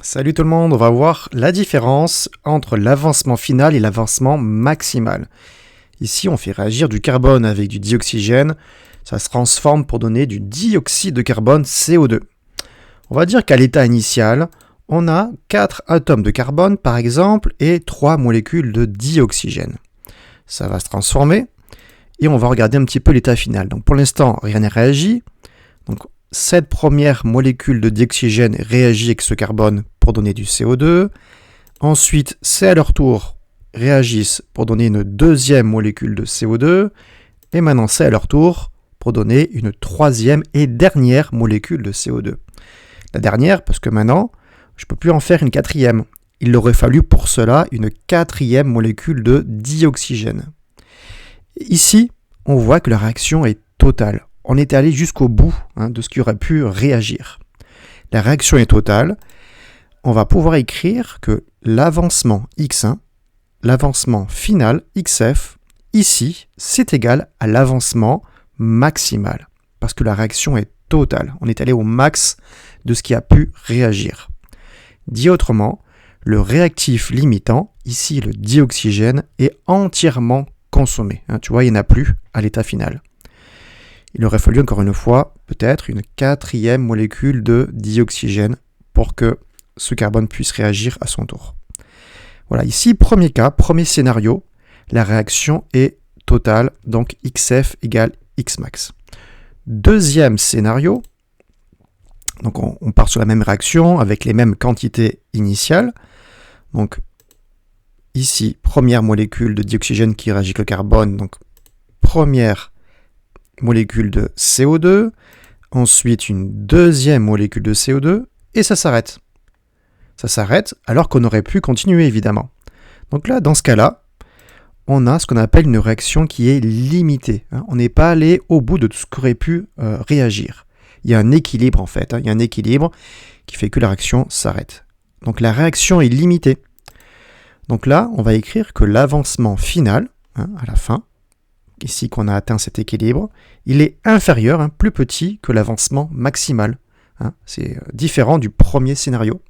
Salut tout le monde, on va voir la différence entre l'avancement final et l'avancement maximal. Ici, on fait réagir du carbone avec du dioxygène, ça se transforme pour donner du dioxyde de carbone CO2. On va dire qu'à l'état initial, on a 4 atomes de carbone par exemple et 3 molécules de dioxygène. Ça va se transformer et on va regarder un petit peu l'état final. Donc pour l'instant, rien n'est réagi. Donc cette première molécule de dioxygène réagit avec ce carbone pour donner du CO2. Ensuite, c'est à leur tour réagissent pour donner une deuxième molécule de CO2. Et maintenant, c'est à leur tour pour donner une troisième et dernière molécule de CO2. La dernière, parce que maintenant, je ne peux plus en faire une quatrième. Il aurait fallu pour cela une quatrième molécule de dioxygène. Ici, on voit que la réaction est totale. On est allé jusqu'au bout de ce qui aurait pu réagir. La réaction est totale. On va pouvoir écrire que l'avancement X1, l'avancement final XF, ici, c'est égal à l'avancement maximal. Parce que la réaction est totale. On est allé au max de ce qui a pu réagir. Dit autrement, le réactif limitant, ici le dioxygène, est entièrement consommé. Tu vois, il n'y en a plus à l'état final. Il aurait fallu encore une fois, peut-être, une quatrième molécule de dioxygène pour que ce carbone puisse réagir à son tour. Voilà, ici, premier cas, premier scénario, la réaction est totale, donc XF égale Xmax. Deuxième scénario, donc on part sur la même réaction avec les mêmes quantités initiales. Donc ici, première molécule de dioxygène qui réagit avec le carbone, donc première molécule de CO2, ensuite une deuxième molécule de CO2, et ça s'arrête. Ça s'arrête alors qu'on aurait pu continuer évidemment. Donc là, dans ce cas-là, on a ce qu'on appelle une réaction qui est limitée. On n'est pas allé au bout de tout ce qu'aurait pu réagir. Il y a un équilibre en fait, il y a un équilibre qui fait que la réaction s'arrête. Donc la réaction est limitée. Donc là, on va écrire que l'avancement final, à la fin, ici qu'on a atteint cet équilibre, il est inférieur, plus petit que l'avancement maximal. C'est différent du premier scénario.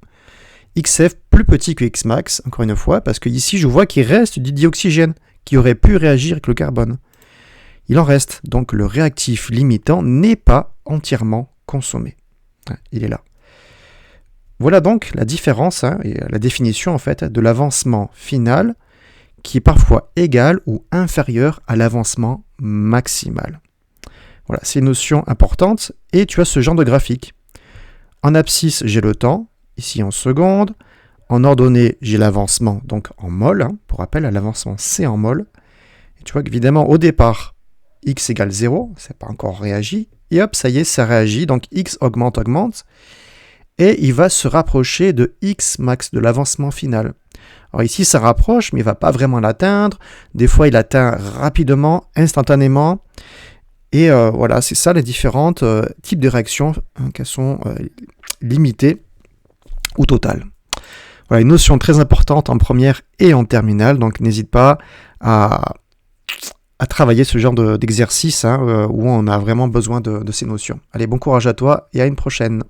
XF plus petit que Xmax, encore une fois, parce que ici je vois qu'il reste du dioxygène qui aurait pu réagir avec le carbone. Il en reste, donc le réactif limitant n'est pas entièrement consommé. Il est là. Voilà donc la différence et la définition en fait de l'avancement final qui est parfois égal ou inférieur à l'avancement maximal. Voilà, c'est une notion importante et tu as ce genre de graphique. En abscisse, j'ai le temps, ici en secondes. En ordonnée, j'ai l'avancement, donc en mol. Pour rappel, l'avancement, c'est en mol. Et tu vois qu'évidemment, au départ, x égale 0, c'est pas encore réagi. Et hop, ça y est, ça réagit. Donc x augmente. Et il va se rapprocher de x max, de l'avancement final. Alors ici, ça rapproche, mais il ne va pas vraiment l'atteindre. Des fois, il atteint rapidement, instantanément. Et voilà, c'est ça les différents types de réactions qui sont limitées ou totales. Voilà, une notion très importante en première et en terminale, donc n'hésite pas à travailler ce genre d'exercice où on a vraiment besoin de ces notions. Allez, bon courage à toi et à une prochaine.